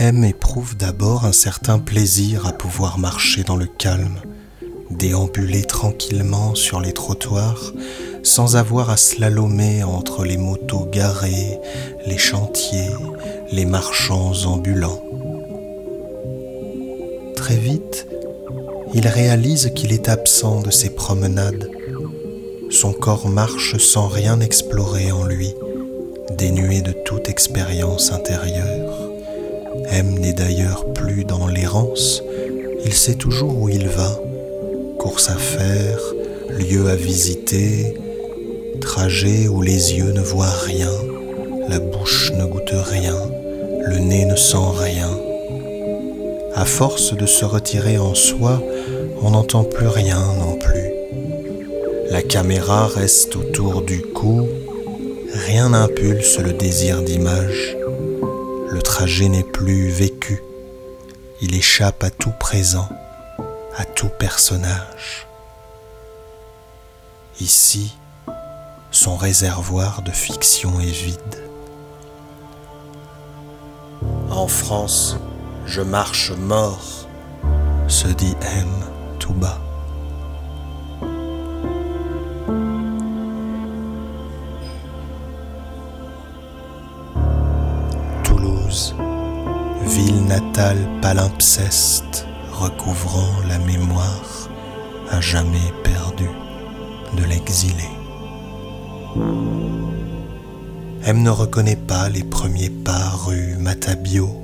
M éprouve d'abord un certain plaisir à pouvoir marcher dans le calme, déambuler tranquillement sur les trottoirs, sans avoir à slalomer entre les motos garées, les chantiers, les marchands ambulants. Très vite, il réalise qu'il est absent de ses promenades. Son corps marche sans rien explorer en lui, dénué de toute expérience intérieure. M n'est d'ailleurs plus dans l'errance, il sait toujours où il va, course à faire, lieu à visiter, trajet où les yeux ne voient rien, la bouche ne goûte rien, le nez ne sent rien. À force de se retirer en soi, on n'entend plus rien non plus. La caméra reste autour du cou, rien n'impulse le désir d'image. Le trajet n'est plus vécu, il échappe à tout présent, à tout personnage. Ici, son réservoir de fiction est vide. En France, je marche mort, se dit M tout bas. Toulouse, ville natale palimpseste, recouvrant la mémoire à jamais perdue de l'exilé. M ne reconnaît pas les premiers pas rue Matabio.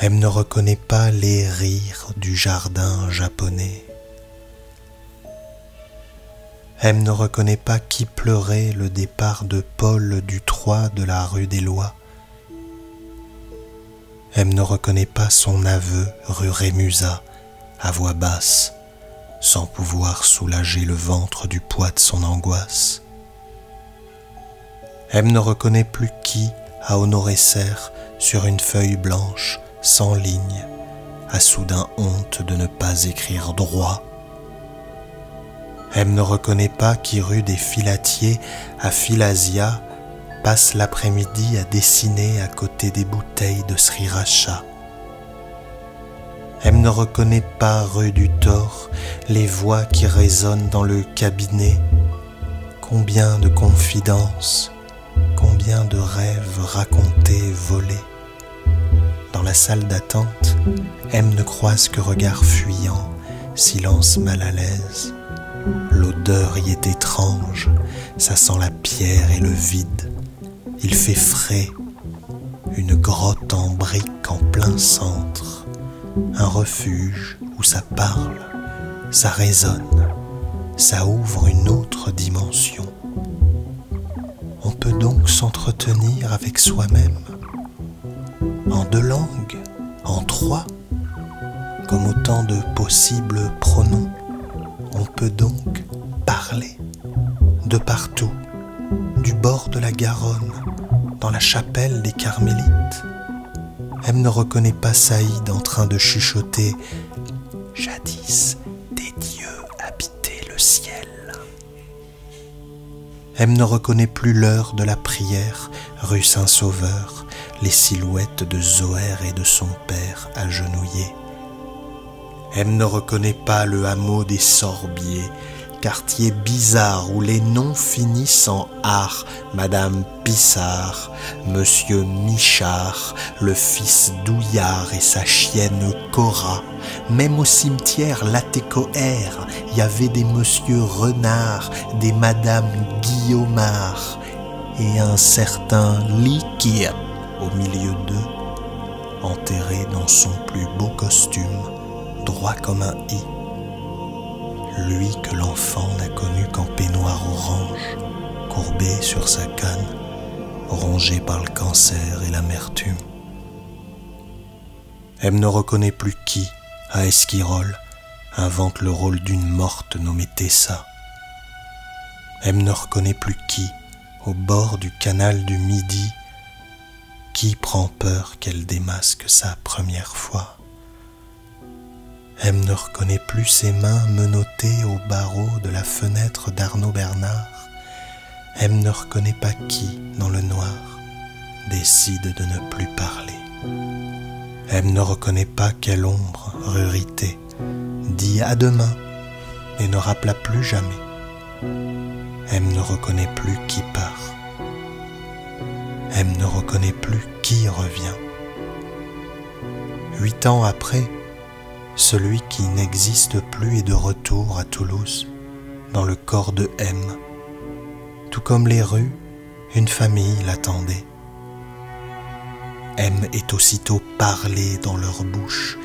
M ne reconnaît pas les rires du jardin japonais. M ne reconnaît pas qui pleurait le départ de Paul Dutroy de la rue des Lois. M ne reconnaît pas son aveu rue Rémusat à voix basse, sans pouvoir soulager le ventre du poids de son angoisse. M ne reconnaît plus qui a honoré serre sur une feuille blanche, sans ligne, a soudain honte de ne pas écrire droit. M ne reconnaît pas qui rue des Filatiers à Filasia passe l'après-midi à dessiner à côté des bouteilles de sriracha. M ne reconnaît pas rue du Thor les voix qui résonnent dans le cabinet. Combien de confidences, combien de rêves racontés, volés. Dans la salle d'attente, M ne croise que regards fuyants, silence mal à l'aise. L'odeur y est étrange, ça sent la pierre et le vide. Il fait frais, une grotte en briques en plein centre, un refuge où ça parle, ça résonne, ça ouvre une autre dimension. On peut donc s'entretenir avec soi-même, en 2 langues, en 3, comme autant de possibles pronoms. On peut donc parler, de partout, du bord de la Garonne, dans la chapelle des Carmélites. M ne reconnaît pas Saïd en train de chuchoter « Jadis, des dieux habitaient le ciel ». M ne reconnaît plus l'heure de la prière, rue Saint-Sauveur, les silhouettes de Zoër et de son père agenouillés. M ne reconnaît pas le hameau des Sorbiers, quartier bizarre où les noms finissent en art, Madame Pissard, Monsieur Michard, le fils Douillard et sa chienne Cora. Même au cimetière Latécoère, il y avait des Monsieur Renard, des Madame Guillaumard et un certain Likir au milieu d'eux, enterré dans son plus beau costume, droit comme un i. Lui que l'enfant n'a connu qu'en peignoir orange, courbé sur sa canne, rongé par le cancer et l'amertume. M ne reconnaît plus qui, à Esquirol, invente le rôle d'une morte nommée Tessa. M ne reconnaît plus qui, au bord du canal du Midi, qui prend peur qu'elle démasque sa première fois. M ne reconnaît plus ses mains menottées au barreau de la fenêtre d'Arnaud Bernard. M ne reconnaît pas qui, dans le noir, décide de ne plus parler. M ne reconnaît pas quelle ombre, rurité, dit à demain et ne rappela plus jamais. M ne reconnaît plus qui part. M ne reconnaît plus qui revient. 8 ans après, celui qui n'existe plus est de retour à Toulouse, dans le corps de M. Tout comme les rues, une famille l'attendait. M est aussitôt parlé dans leur bouche,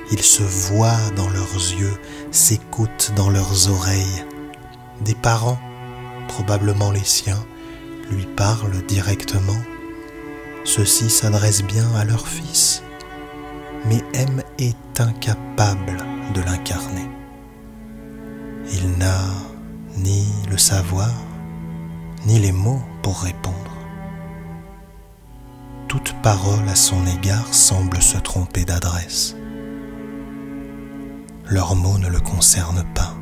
il se voit dans leurs yeux, s'écoute dans leurs oreilles. Des parents, probablement les siens, lui parlent directement. Ceux-ci s'adressent bien à leur fils, mais M est incapable de l'incarner. Il n'a ni le savoir, ni les mots pour répondre. Toute parole à son égard semble se tromper d'adresse. Leurs mots ne le concernent pas.